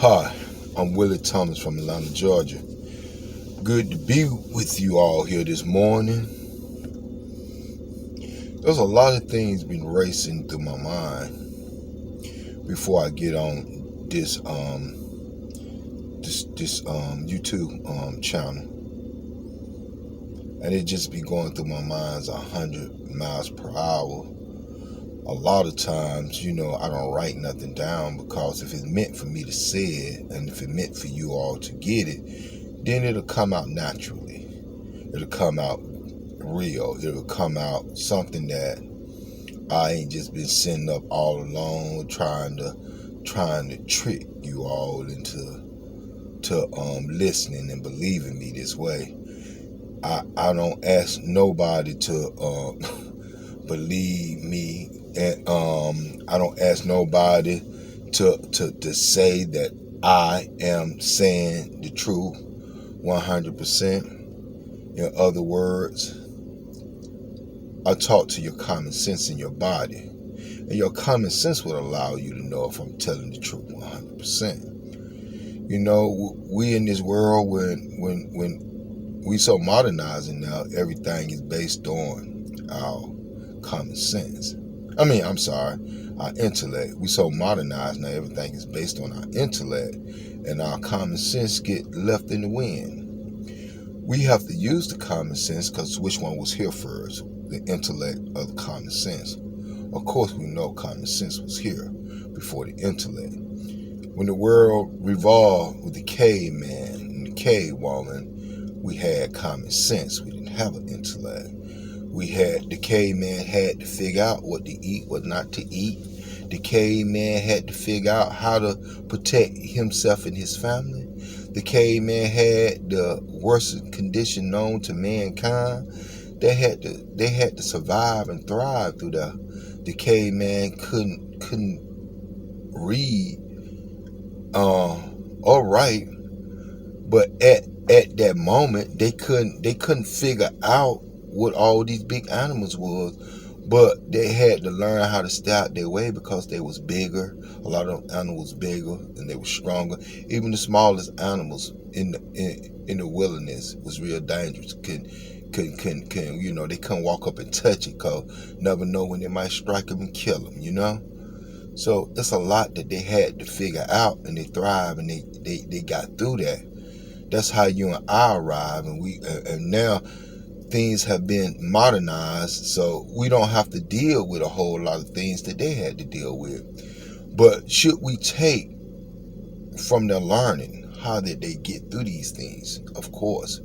Hi, I'm Willie Thomas from Atlanta, Georgia. Good to be with you all here this morning. There's a lot of things been racing through my mind before I get on this YouTube channel, and it just be going through my mind 100 miles per hour. A lot of times, I don't write nothing down, because if it's meant for me to say it, and if it's meant for you all to get it, then it'll come out naturally. It'll come out real. It'll come out something that I ain't just been sitting up all alone trying to trick you all into listening and believing me this way. I don't ask nobody to believe me, and I don't ask nobody to say that I am saying the truth 100%. In other words, I talk to your common sense in your body, and your common sense would allow you to know if I'm telling the truth 100%. We in this world, when we so modernizing now, everything is based on our common sense. Our intellect. We so modernized now, everything is based on our intellect, and our common sense get left in the wind. We have to use the common sense, because which one was here first, the intellect or the common sense? Of course, we know common sense was here before the intellect. When the world revolved with the caveman and the cave woman, we had common sense. We didn't have an intellect. The caveman had to figure out what to eat, what not to eat. The caveman had to figure out how to protect himself and his family. The caveman had the worst condition known to mankind. They had to survive and thrive through that. The caveman couldn't read or write, but at that moment they couldn't figure out what all these big animals was, but they had to learn how to stay out their way, because they was bigger. A lot of animals bigger, and they were stronger. Even the smallest animals in the wilderness was real dangerous. They couldn't walk up and touch it, because never know when they might strike them and kill them. So it's a lot that they had to figure out, and they thrive, and they got through that. That's how you and I arrive, and now things have been modernized, so we don't have to deal with a whole lot of things that they had to deal with. But should we take from their learning how did they get through these things? Of course,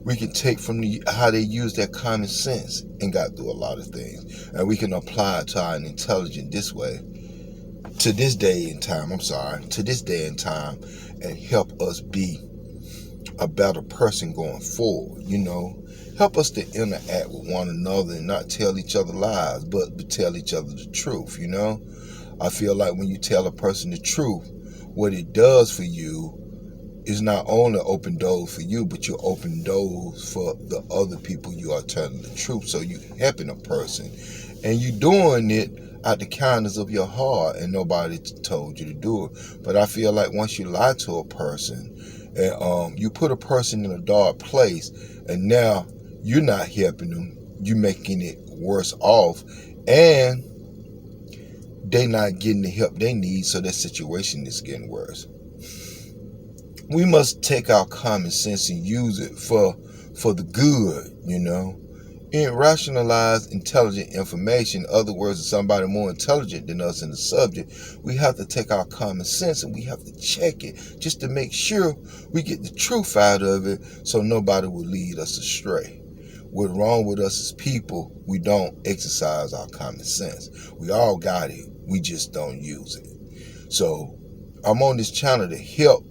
we can take from how they used their common sense and got through a lot of things, and we can apply it to our intelligence this way, to this day and time, and help us be a better person going forward. Help us to interact with one another and not tell each other lies, but tell each other the truth. I feel like when you tell a person the truth, what it does for you is not only open doors for you, but you open doors for the other people you are telling the truth. So you helping a person, and you doing it out the kindness of your heart, and nobody told you to do it. But I feel like once you lie to a person, and you put a person in a dark place, and now you're not helping them, you're making it worse off, and they not getting the help they need, so that situation is getting worse. We must take our common sense and use it for the good, In rationalized, intelligent information, in other words, somebody more intelligent than us in the subject, we have to take our common sense and we have to check it just to make sure we get the truth out of it, so nobody will lead us astray. What's wrong with us as people, we don't exercise our common sense. We all got it, we just don't use it. So I'm on this channel to help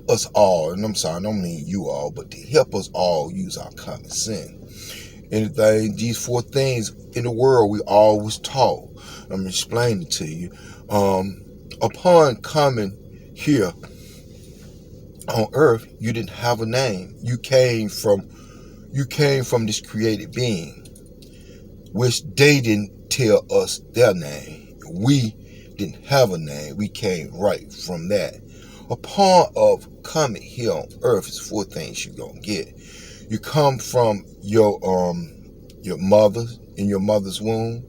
us all, and I'm sorry, I don't mean you all, but to help us all use our common sense. These 4 things in the world we always taught. I'm explaining to you. Upon coming here on earth, you didn't have a name. You came from this created being, which they didn't tell us their name. We didn't have a name. We came right from that. A part of coming here on earth is 4 things you're gonna get. You come from your mother in your mother's womb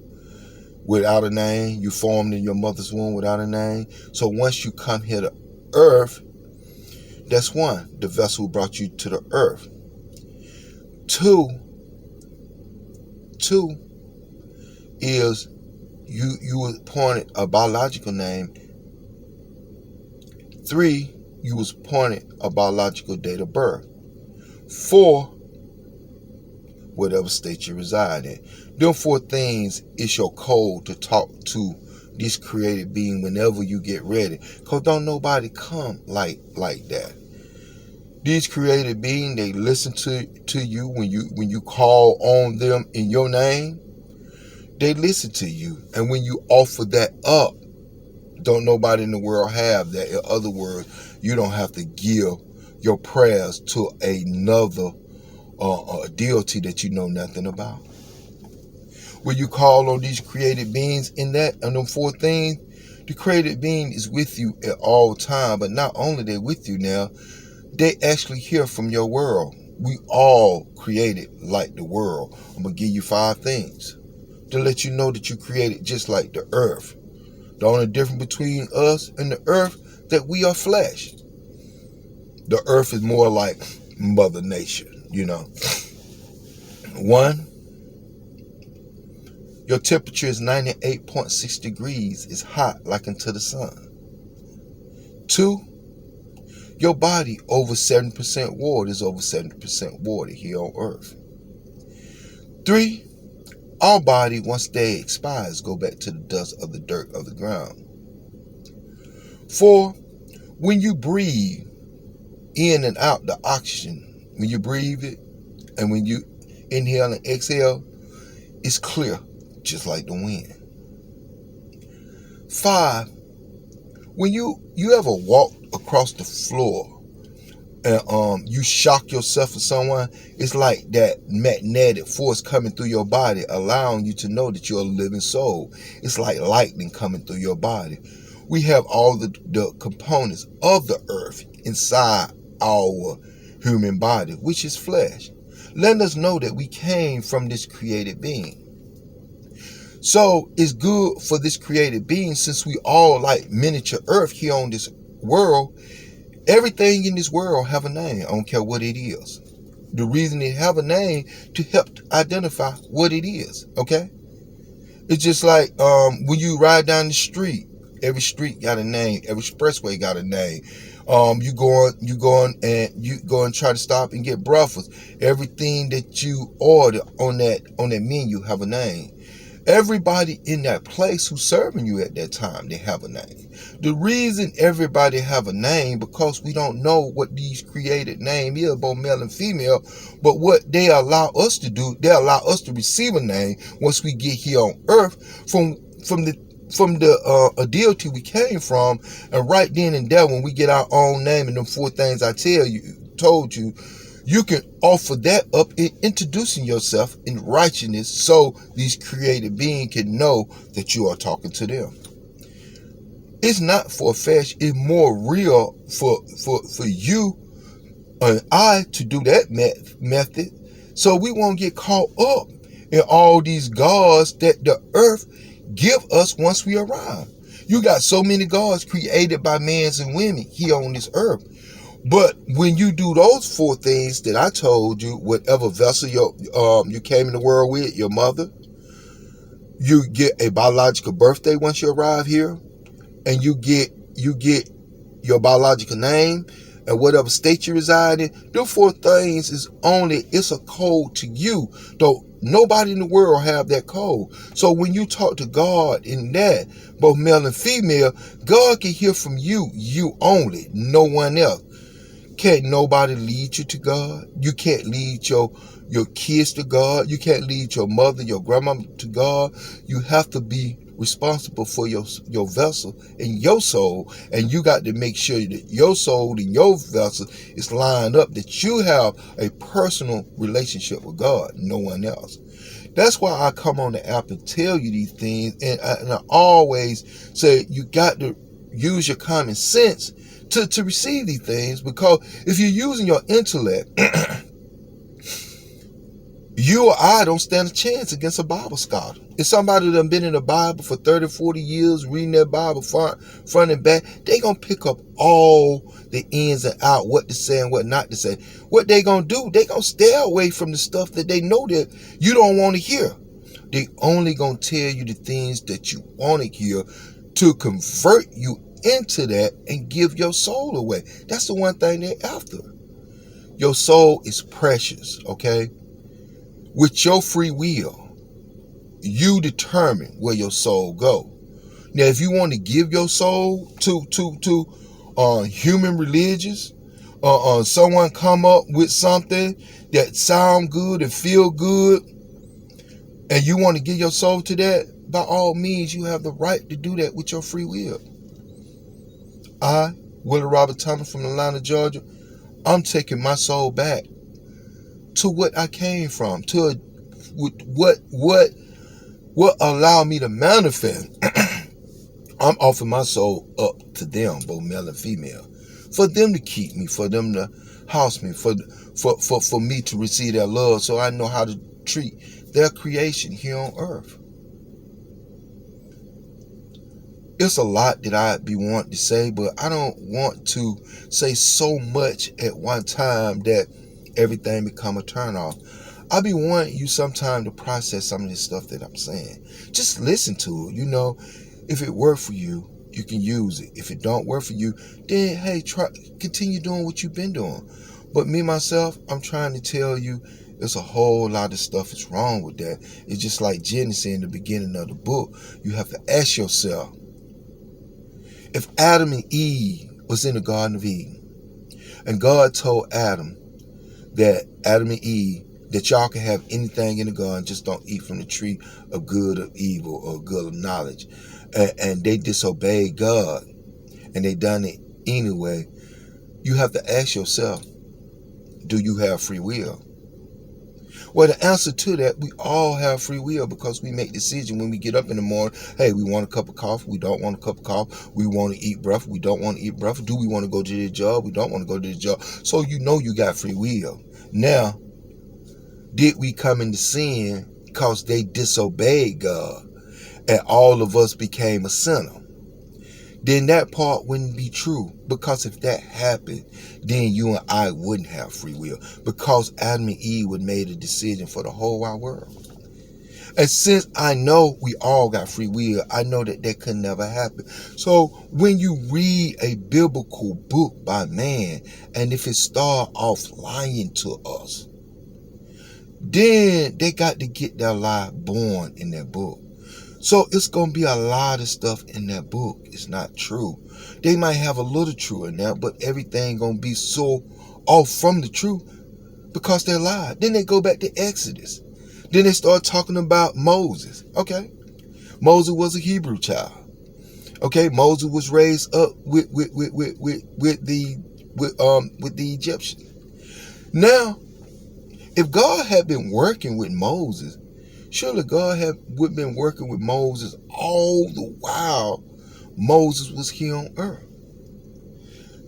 without a name. You formed in your mother's womb without a name. So once you come here to earth, that's 1, the vessel who brought you to the earth. Two is you were appointed a biological name. 3, you was appointed a biological date of birth. 4, whatever state you reside in. Them 4 things is your code to talk to this created being whenever you get ready. Because don't nobody come like that. These created beings, they listen to you when you call on them in your name. They listen to you. And when you offer that up, don't nobody in the world have that. In other words, you don't have to give your prayers to another deity that you know nothing about. When you call on these created beings in that, and them 4 things, the created being is with you at all time. But not only they with you now, they actually hear from your world. We all created like the world. I'm going to give you 5 things to let you know that you created just like the earth. The only difference between us and the earth, that we are flesh. The earth is more like Mother Nature, 1, your temperature is 98.6 degrees. It's hot like into the sun. 2, your body over 70% water is over 70% water here on earth. 3, our body, once they expires, go back to the dust of the dirt of the ground. 4, when you breathe in and out the oxygen, when you breathe it, and when you inhale and exhale, it's clear, just like the wind. 5, when you ever walk across the floor and you shock yourself or someone, it's like that magnetic force coming through your body, allowing you to know that you're a living soul. It's like lightning coming through your body. We have all the components of the earth inside our human body, which is flesh, letting us know that we came from this created being. So it's good for this created being, since we all like miniature earth here on this world. Everything in this world have a name. I don't care what it is. The reason it have a name to help identify what it is. Okay? It's just like when you ride down the street. Every street got a name. Every expressway got a name. You go and try to stop and get breakfast. Everything that you order on that menu have a name. Everybody in that place who's serving you at that time, they have a name. The reason everybody have a name, because we don't know what these created name is, both male and female, but what they allow us to do, they allow us to receive a name once we get here on earth from the deity we came from. And right then and there, when we get our own name and them 4 things I told you, you can offer that up in introducing yourself in righteousness, so these created beings can know that you are talking to them. It's not far-fetched. It's more real for you and I to do that method, so we won't get caught up in all these gods that the earth give us once we arrive. You got so many gods created by men and women here on this earth. But when you do those 4 things that I told you, whatever vessel you came in the world with, your mother, you get a biological birthday once you arrive here, and you get your biological name and whatever state you reside in. Those 4 things it's a code to you, though nobody in the world have that code. So when you talk to God in that, both male and female, God can hear from you only, no one else. Can't nobody lead you to God. You can't lead your kids to God. You can't lead your mother, your grandmama to God. You have to be responsible for your vessel and your soul. And you got to make sure that your soul and your vessel is lined up, that you have a personal relationship with God, no one else. That's why I come on the app and tell you these things. And I always say you got to use your common sense to receive these things, because if you're using your intellect, you or I don't stand a chance against a Bible scholar. If somebody that been in the Bible for 30, 40 years, reading their Bible front and back, they going to pick up all the ins and out, what to say and what not to say. What they going to do, they going to stay away from the stuff that they know that you don't want to hear. They only going to tell you the things that you want to hear to convert you into that and give your soul away. That's the one thing they're after. Your soul is precious, okay? With your free will, you determine where your soul go. Now, if you want to give your soul to human religions, someone come up with something that sound good and feel good, and you want to give your soul to that, by all means, you have the right to do that with your free will. I, Willie Robert Thomas from Atlanta, Georgia, I'm taking my soul back to what I came from, to what allowed me to manifest. I'm offering my soul up to them, both male and female, for them to keep me, for them to house me, for me to receive their love, so I know how to treat their creation here on earth. It's a lot that I be wanting to say, but I don't want to say so much at one time that everything become a turnoff. I be wanting you sometime to process some of this stuff that I'm saying. Just listen to it. If it worked for you, you can use it. If it don't work for you, then hey, continue doing what you've been doing. But me, myself, I'm trying to tell you, there's a whole lot of stuff that's wrong with that. It's just like Genesis in the beginning of the book. You have to ask yourself, if Adam and Eve was in the Garden of Eden, and God told Adam and Eve, that y'all can have anything in the garden, just don't eat from the tree of good or evil or good of knowledge. And they disobeyed God, and they done it anyway. You have to ask yourself, do you have free will? Well, the answer to that, we all have free will, because we make decisions when we get up in the morning. Hey, we want a cup of coffee. We don't want a cup of coffee. We want to eat breakfast. We don't want to eat breakfast. Do we want to go to the job? We don't want to go to the job. So you got free will. Now, did we come into sin because they disobeyed God and all of us became a sinner? Then that part wouldn't be true, because if that happened, then you and I wouldn't have free will, because Adam and Eve would made a decision for the whole wide world. And since I know we all got free will, I know that could never happen. So when you read a biblical book by man, and if it start off lying to us, then they got to get their lie born in that book. So it's going to be a lot of stuff in that book. It's not true. They might have a little true in there, but everything going to be so off from the truth because they lied. Then they go back to Exodus. Then they start talking about Moses. Okay. Moses was a Hebrew child. Okay. Moses was raised up with the Egyptians. Now, if God had been working with Moses, surely God would have been working with Moses all the while Moses was here on earth.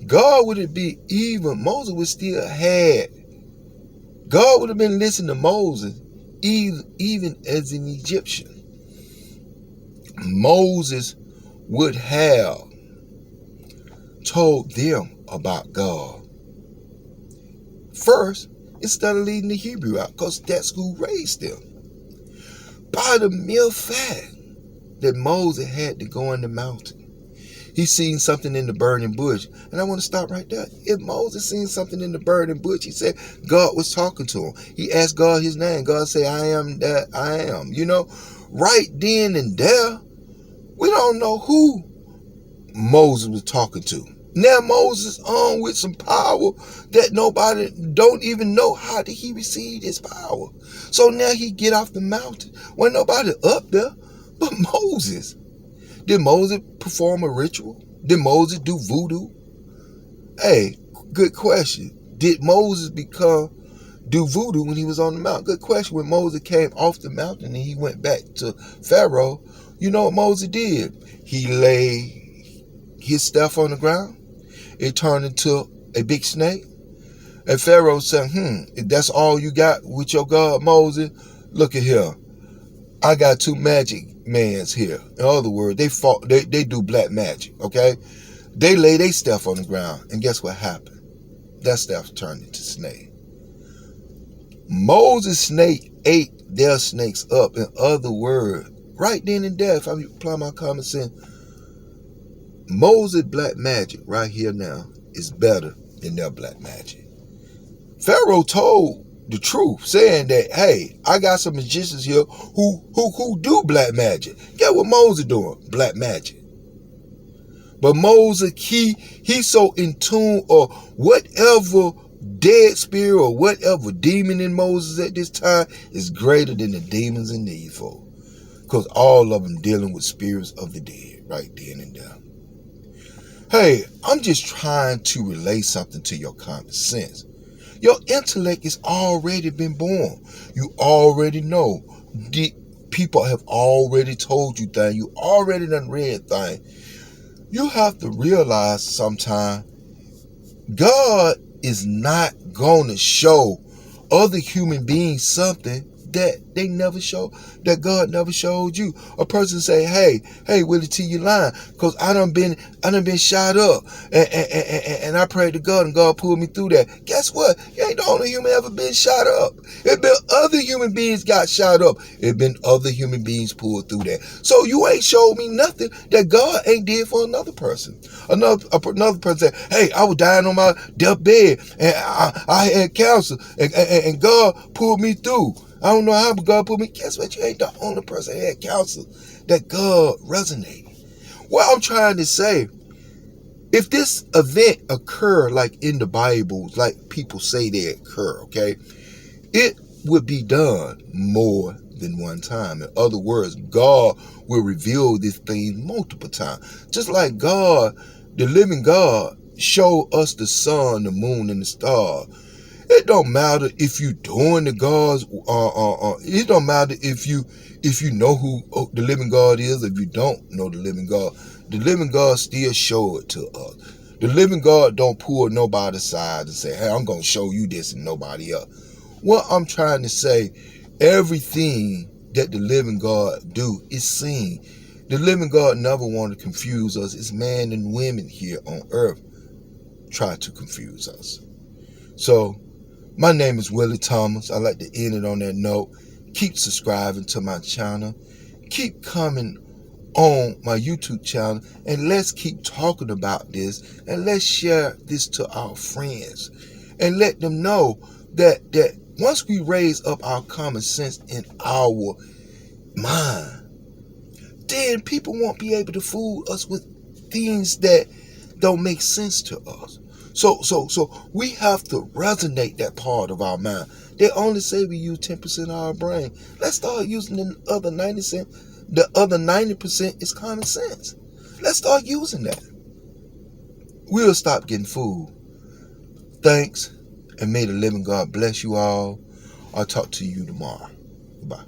God would have been Moses would still had. God would have been listening to Moses even as an Egyptian. Moses would have told them about God first, instead of leading the Hebrew out, because that's who raised them. By the mere fact that Moses had to go in the mountain, he seen something in the burning bush. And I want to stop right there. If Moses seen something in the burning bush, he said God was talking to him. He asked God his name. God said, I am that I am. Right then and there, we don't know who Moses was talking to. Now Moses on with some power that nobody don't even know how did he receive this power. So now he get off the mountain. Wasn't nobody up there but Moses. Did Moses perform a ritual? Did Moses do voodoo? Hey, good question. Did Moses become do voodoo when he was on the mountain? Good question. When Moses came off the mountain and he went back to Pharaoh, you know what Moses did? He laid his staff on the ground. It turned into a big snake. And Pharaoh said, if that's all you got with your God, Moses, look at here. I got two magic mans here. In other words, they do black magic, okay? They lay their staff on the ground, and guess what happened? That staff turned into snake. Moses' snake ate their snakes up. In other words, right then and there, if I apply my common sense, Moses' black magic right here now is better than their black magic. Pharaoh told the truth, saying that, hey, I got some magicians here who do black magic. Get what Moses doing? Black magic. But Moses, he's so in tune, or whatever dead spirit or whatever demon in Moses at this time is greater than the demons in these folk. Because all of them dealing with spirits of the dead right then and there. Hey, I'm just trying to relay something to your common sense. Your intellect has already been born. You already know. The people have already told you things. You already done read things. You have to realize sometime God is not going to show other human beings something that they never show, that God never showed you. A person say, hey, Willie T, you lying, because I done been shot up, and I prayed to God, and God pulled me through that. Guess what? You ain't the only human ever been shot up. It been other human beings got shot up. It been other human beings pulled through that. So you ain't showed me nothing that God ain't did for another person. Another person said, hey, I was dying on my deathbed, and I had cancer, and God pulled me through. I don't know how, but God put me. Guess what? You ain't the only person that had counsel that God resonated. What I'm trying to say, if this event occur like in the Bible, like people say they occur, okay, it would be done more than one time. In other words, God will reveal this thing multiple times. Just like God, the living God, showed us the sun, the moon, and the stars. It don't matter if you doing the God's. It don't matter if you know who the living God is. If you don't know the living God still show it to us. The living God don't pull nobody aside and say, "Hey, I'm gonna show you this," and nobody else. What I'm trying to say, everything that the living God do is seen. The living God never want to confuse us. It's man and women here on earth try to confuse us. So, my name is Willie Thomas. I like to end it on that note. Keep subscribing to my channel. Keep coming on my YouTube channel. And let's keep talking about this. And let's share this to our friends. And let them know that once we raise up our common sense in our mind, then people won't be able to fool us with things that don't make sense to us. So we have to resonate that part of our mind. They only say we use 10% of our brain. Let's start using the other 90%. The other 90% is common sense. Let's start using that. We'll stop getting fooled. Thanks, and may the living God bless you all. I'll talk to you tomorrow. Bye.